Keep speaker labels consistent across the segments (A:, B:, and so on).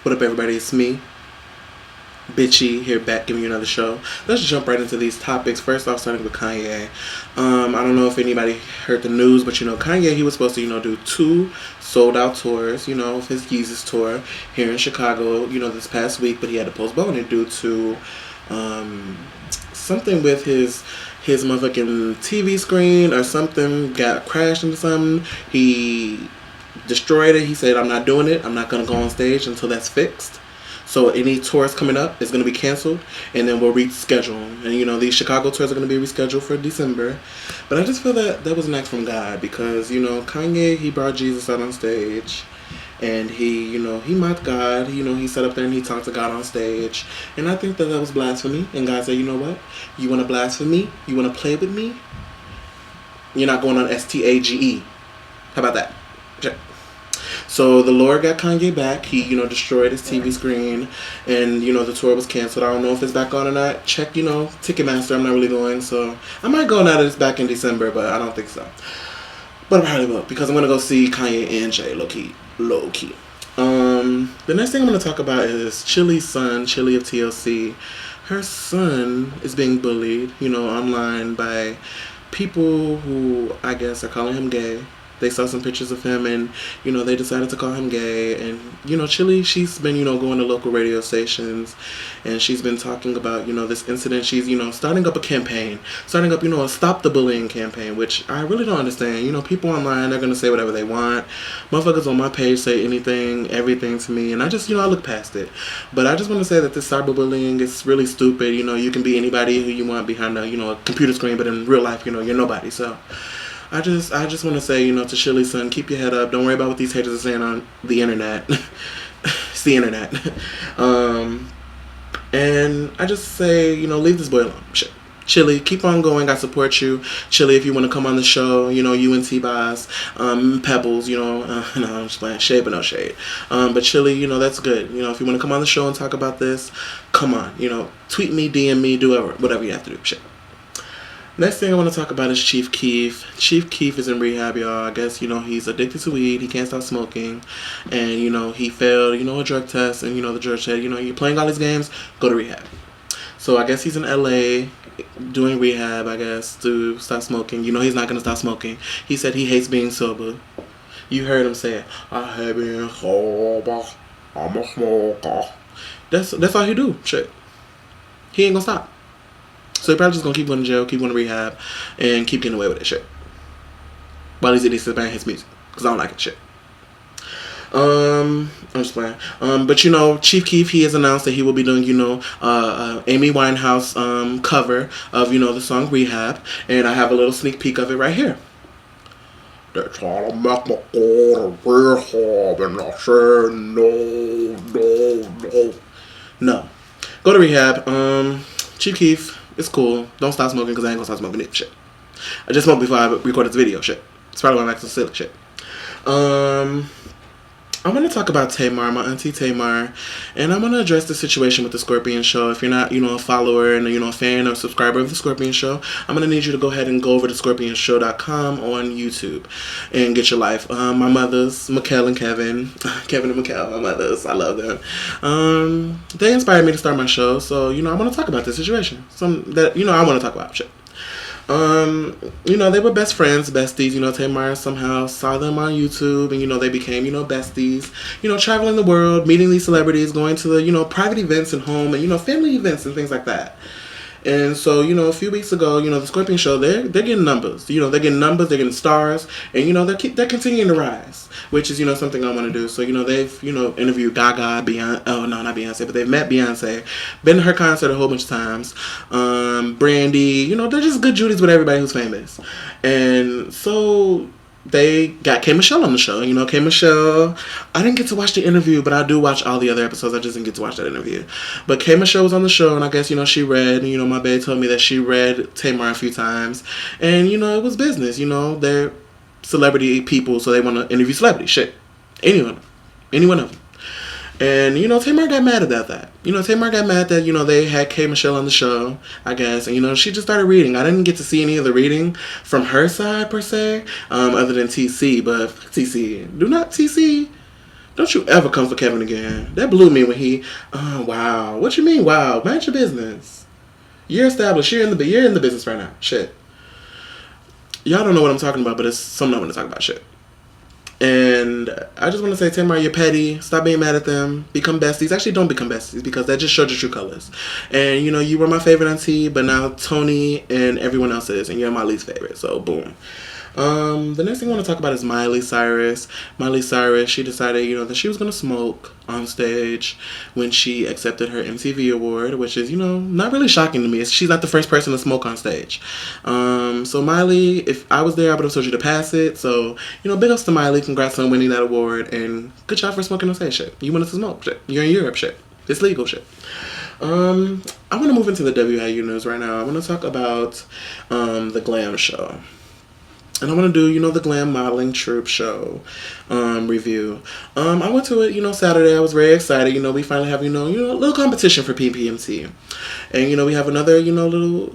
A: What up, everybody? It's me, Bitchy, here back giving you another show. Let's jump right into these topics. First off, starting with Kanye. I don't know if anybody heard the news, but Kanye, he was supposed to, do 2 sold out tours, of his Yeezus tour here in Chicago, this past week, but he had to postpone it due to something with his motherfucking TV screen or something got crashed into something. He destroyed it. He said, I'm not doing it. I'm not going to go on stage until that's fixed. So any tours coming up is going to be canceled, and then we'll reschedule them. And, these Chicago tours are going to be rescheduled for December. But I just feel that was an act from God because, Kanye, he brought Jesus out on stage. And he mocked God. He sat up there and he talked to God on stage. And I think that was blasphemy. And God said, you know what? You want to blaspheme me? You want to play with me? You're not going on STAGE. How about that? Okay. So the Lord got Kanye back. He, destroyed his TV screen. And, the tour was canceled. I don't know if it's back on or not. Check, Ticketmaster. I'm not really going. So I might go now that it's back in December, but I don't think so. But I probably will because I'm going to go see Kanye and Jay, low-key. The next thing I'm going to talk about is Chili's son, Chili of TLC. Her son is being bullied, online by people who I guess are calling him gay. They saw some pictures of him and, they decided to call him gay. And, Chili, she's been, going to local radio stations and she's been talking about, this incident. She's, starting up a campaign, a Stop the Bullying campaign, which I really don't understand. People online, they're going to say whatever they want. Motherfuckers on my page say anything, everything to me. And I just, I look past it. But I just want to say that this cyberbullying is really stupid. You can be anybody who you want behind a computer screen, but in real life, you're nobody. So I just want to say, to Chili's son, keep your head up. Don't worry about what these haters are saying on the internet. It's the internet. And I just say, leave this boy alone. Shit. Chili, keep on going. I support you. Chili, if you want to come on the show, you and T-Boss, Pebbles, no, I'm just playing shade, but no shade. But Chili, that's good. If you want to come on the show and talk about this, come on. Tweet me, DM me, do whatever you have to do. Shit. Next thing I want to talk about is Chief Keef. Chief Keef is in rehab, y'all. I guess, he's addicted to weed. He can't stop smoking. And, he failed, a drug test. And, the judge said, you're playing all these games, go to rehab. So I guess he's in LA doing rehab, I guess, to stop smoking. He's not going to stop smoking. He said he hates being sober. You heard him say it. I hate being sober. I'm a smoker. That's all he do. Shit. He ain't going to stop. So he probably just gonna keep going to jail, keep going to rehab, and keep getting away with that shit. While these idiots ban his music. Because I don't like it shit. I'm just playing. But Chief Keef, he has announced that he will be doing, Amy Winehouse cover of, the song Rehab. And I have a little sneak peek of it right here. They try to make me go to rehab and I say no. No. Go to rehab. Chief Keef. It's cool. Don't stop smoking because I ain't gonna stop smoking it. Shit. I just smoked before I recorded this video. Shit. It's probably why I'm acting silly. Shit. I want to talk about Tamar, my auntie Tamar, and I want to address the situation with the Skorpion Show. If you're not, a follower and, a fan or subscriber of the Skorpion Show, I'm going to need you to go ahead and go over to skorpionshow.com on YouTube and get your life. My mothers, Mikkel and Kevin and Mikkel, my mothers, I love them. They inspired me to start my show, so, I want to talk about this situation. Some that, I want to talk about shit. They were best friends, besties. Tamar somehow saw them on YouTube and, they became, besties, traveling the world, meeting these celebrities, going to the, private events and home and, family events and things like that. And so, a few weeks ago, the Skorpion Show, they're getting numbers. They're getting numbers, they're getting stars, and, they're continuing to rise, which is, something I want to do. So, they've, interviewed Gaga, Beyonce, oh, no, not Beyonce, but they've met Beyonce, been to her concert a whole bunch of times, Brandy, they're just good Judies with everybody who's famous. And so they got K. Michelle on the show. K. Michelle, I didn't get to watch the interview, but I do watch all the other episodes. I just didn't get to watch that interview. But K. Michelle was on the show, and I guess, she read, my babe told me that she read Tamar a few times. And, it was business, they're celebrity people, so they want to interview celebrities. Shit. Any one of them. And, Tamar got mad about that. Tamar got mad that, they had K. Michelle on the show, I guess. And, she just started reading. I didn't get to see any of the reading from her side, per se, other than TC. But TC, Don't you ever come for Kevin again. That blew me when he, wow. What you mean, wow? Mind your business. You're established. You're in the business right now. Shit. Y'all don't know what I'm talking about, but it's something I want to talk about. Shit. And I just want to say, Tamar, you're petty. Stop being mad at them. Become besties. Actually, don't become besties, because that just showed your true colors. And, you know, you were my favorite auntie, but now Tony and everyone else is, and you're my least favorite. So, boom. The next thing I want to talk about is Miley Cyrus. Miley Cyrus, she decided, you know, that she was going to smoke on stage when she accepted her MTV award, which is, you know, not really shocking to me. She's not the first person to smoke on stage. So Miley, if I was there, I would have told you to pass it. So, you know, big ups to Miley. Congrats on winning that award, and good job for smoking on stage. Shit. You wanted to smoke. Shit. You're in Europe. Shit. It's legal. Shit. I want to move into the WIU news right now. I want to talk about the Glam show. And I want to do, you know, the Glam modeling troupe show review. I went to it, you know, Saturday. I was very excited. You know, we finally have, you know, a little competition for PPMT. And, you know, we have another, you know, little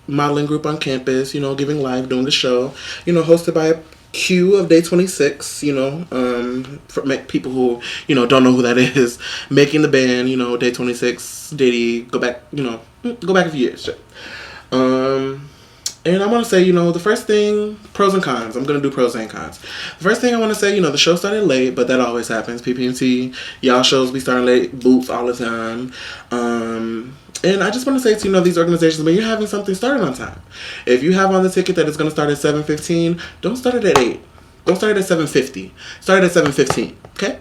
A: modeling group on campus, you know, giving live, doing the show, you know, hosted by Q of Day 26, you know, for people who, you know, don't know who that is, making the band, you know, Day 26, Diddy, go back a few years. Shit. And I want to say, you know, the first thing, pros and cons. I'm going to do pros and cons. The first thing I want to say, you know, the show started late, but that always happens. PPMT, y'all shows be starting late, boots all the time. And I just want to say to, you know, these organizations, when you're having something, start it on time. If you have on the ticket that it's going to start at 7:15, don't start it at 8. Don't start it at 7:50. Start it at 7:15, okay?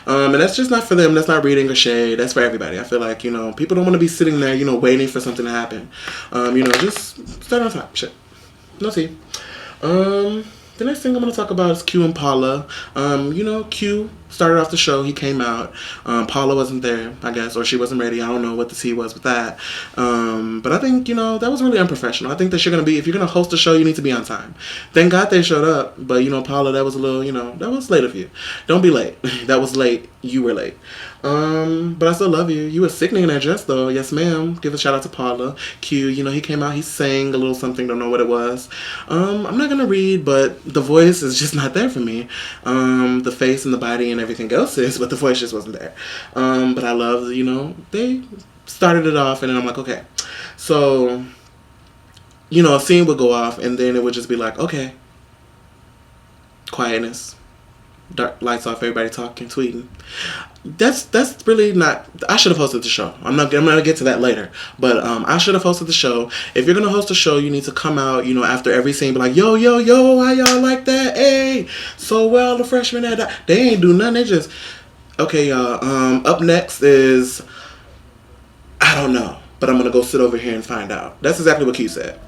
A: And that's just not for them. That's not reading or shade. That's for everybody. I feel like, you know, people don't want to be sitting there, you know, waiting for something to happen. You know, just start on time. Shit. No tea. The next thing I'm going to talk about is Q and Paula. You know, Q started off the show. He came out. Paula wasn't there, I guess, or she wasn't ready. I don't know what the tea was with that. But I think, you know, that was really unprofessional. I think that if you're going to host a show, you need to be on time. Thank God they showed up. But, you know, Paula, that was a little, you know, that was late of you. Don't be late. That was late. You were late. But I still love you. You were sickening in that dress, though. Yes, ma'am. Give a shout out to Paula. Q, you know, he came out. He sang a little something. Don't know what it was. I'm not going to read, but the voice is just not there for me. The face and the body and everything else is, but the voice just wasn't there. But I love, you know, they started it off, and then I'm like, okay. So, you know, a scene would go off, and then it would just be like, okay. Quietness. Dark lights off, everybody talking, tweeting. That's really not. I should have hosted the show. I'm gonna get to that later. But I should have hosted the show. If you're gonna host a show, you need to come out, you know, after every scene, be like, yo, how y'all like that? Hey, so well, the freshmen had that. They ain't do nothing. They just, okay, y'all. Up next is, I don't know, but I'm gonna go sit over here and find out. That's exactly what Q said.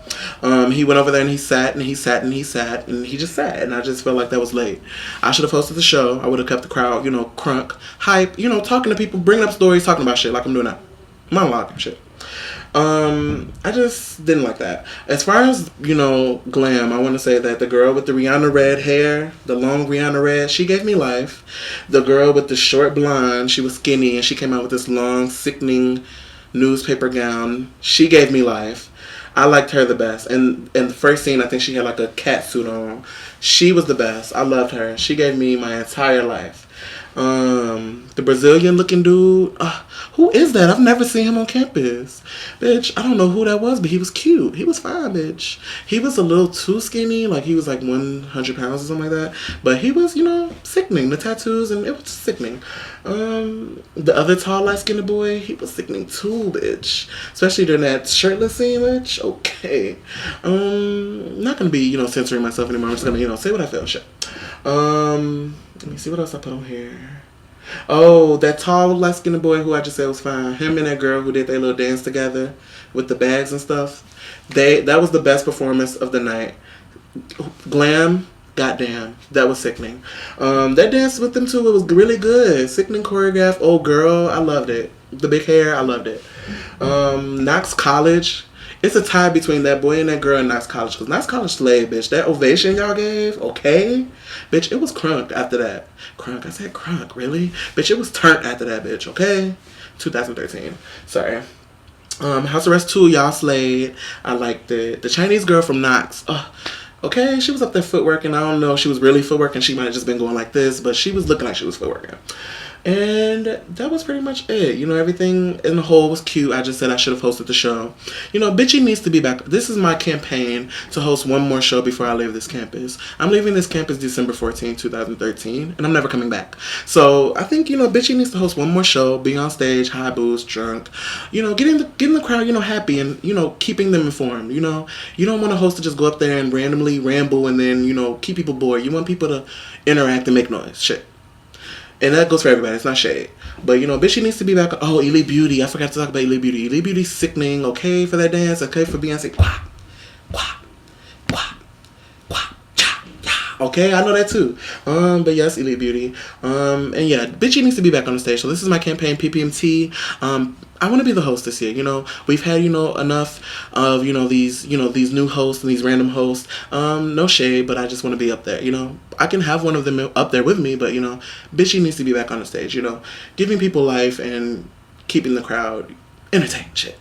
A: He went over there and he sat and he sat and he sat and he just sat, and I just felt like that was late. I should have hosted the show. I would have kept the crowd, you know, crunk, hype, you know, talking to people, bringing up stories, talking about shit like I'm doing now. Monologue and shit. I just didn't like that. As far as, you know, Glam, I want to say that the girl with the Rihanna red hair, the long Rihanna red, she gave me life. The girl with the short blonde, she was skinny and she came out with this long, sickening newspaper gown. She gave me life. I liked her the best. And in the first scene, I think she had like a cat suit on. She was the best. I loved her. She gave me my entire life. The Brazilian looking dude, who is that? I've never seen him on campus. Bitch, I don't know who that was, but he was cute. He was fine, bitch. He was a little too skinny, like he was like 100 pounds or something like that. But he was, you know, sickening. The tattoos, and it was sickening. The other tall, light-skinned boy, he was sickening too, bitch. Especially during that shirtless scene, bitch. Okay. I'm not gonna be, you know, censoring myself anymore. I'm just gonna, you know, say what I feel. Shit. Let me see what else I put on here. Oh, that tall, light-skinned boy who I just said was fine. Him and that girl who did their little dance together with the bags and stuff. That was the best performance of the night. Glam, goddamn, that was sickening. That dance with them too, it was really good. Sickening choreograph. Oh, girl, I loved it. The big hair, I loved it. Knox College. It's a tie between that boy and that girl in Knox College. Because Knox College slayed, bitch. That ovation y'all gave, okay? Bitch, it was crunk after that. Crunk, I said crunk, really? Bitch, it was turnt after that, bitch, okay? 2013. Sorry. House Arrest 2, y'all slayed. I liked it. The Chinese girl from Knox. Okay, she was up there footworking. I don't know if she was really footworking. She might have just been going like this, but she was looking like she was footworking. And that was pretty much it. You know, everything in the whole was cute. I just said I should have hosted the show. You know, Bitchy needs to be back. This is my campaign to host one more show before I leave this campus. I'm leaving this campus December 14, 2013, and I'm never coming back. So I think, you know, Bitchy needs to host one more show, be on stage, high booze, drunk, you know, getting the crowd, you know, happy and, you know, keeping them informed. You know, you don't want a host to just go up there and randomly ramble and then, you know, keep people bored. You want people to interact and make noise. Shit. And that goes for everybody. It's not shade. But, you know, bitch, she needs to be back. Oh, Elite Beauty. I forgot to talk about Elite Beauty. Elite Beauty's sickening. Okay for that dance. Okay for Beyonce. Wah, wah, wah, wah, cha, ya. Okay, I know that too. But yes, Elite Beauty. And yeah, bitch, she needs to be back on the stage. So this is my campaign, PPMT. I want to be the host this year. You know, we've had, you know, enough of, you know, these new hosts and these random hosts. No shade, but I just want to be up there. You know, I can have one of them up there with me, but, you know, bitchy needs to be back on the stage. You know, giving people life and keeping the crowd entertained. Shit.